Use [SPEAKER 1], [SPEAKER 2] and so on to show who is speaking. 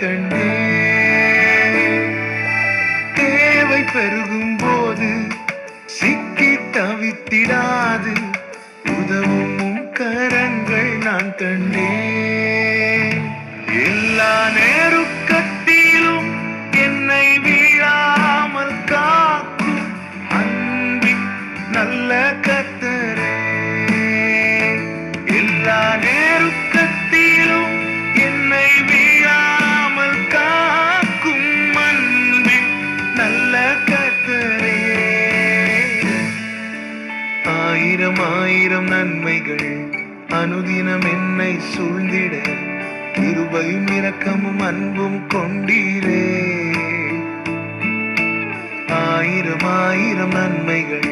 [SPEAKER 1] கண்டேன். தேவை பெருகும் போது சிக்கி தவித்திடாது உதவும் கரங்கள் நான் கண்டேன். எல்லா நேருக்கத்திலும் என்னை வீழாமல் காக்கும் அன்பின் நல்ல கர்த்தரே. எல்லா நேருக்கத்திலும் என்னை வீழாமல் காக்கும் அன்பின் நல்ல கர்த்தரே. ஆயிரம் ஆயிரம் நன்மைகள் அனுதினம் என்னை சூழ்ந்திட கிருபையும் இரக்கமும் அன்பும் கொண்டீரே. ஆயிரம் ஆயிரம் நன்மைகள்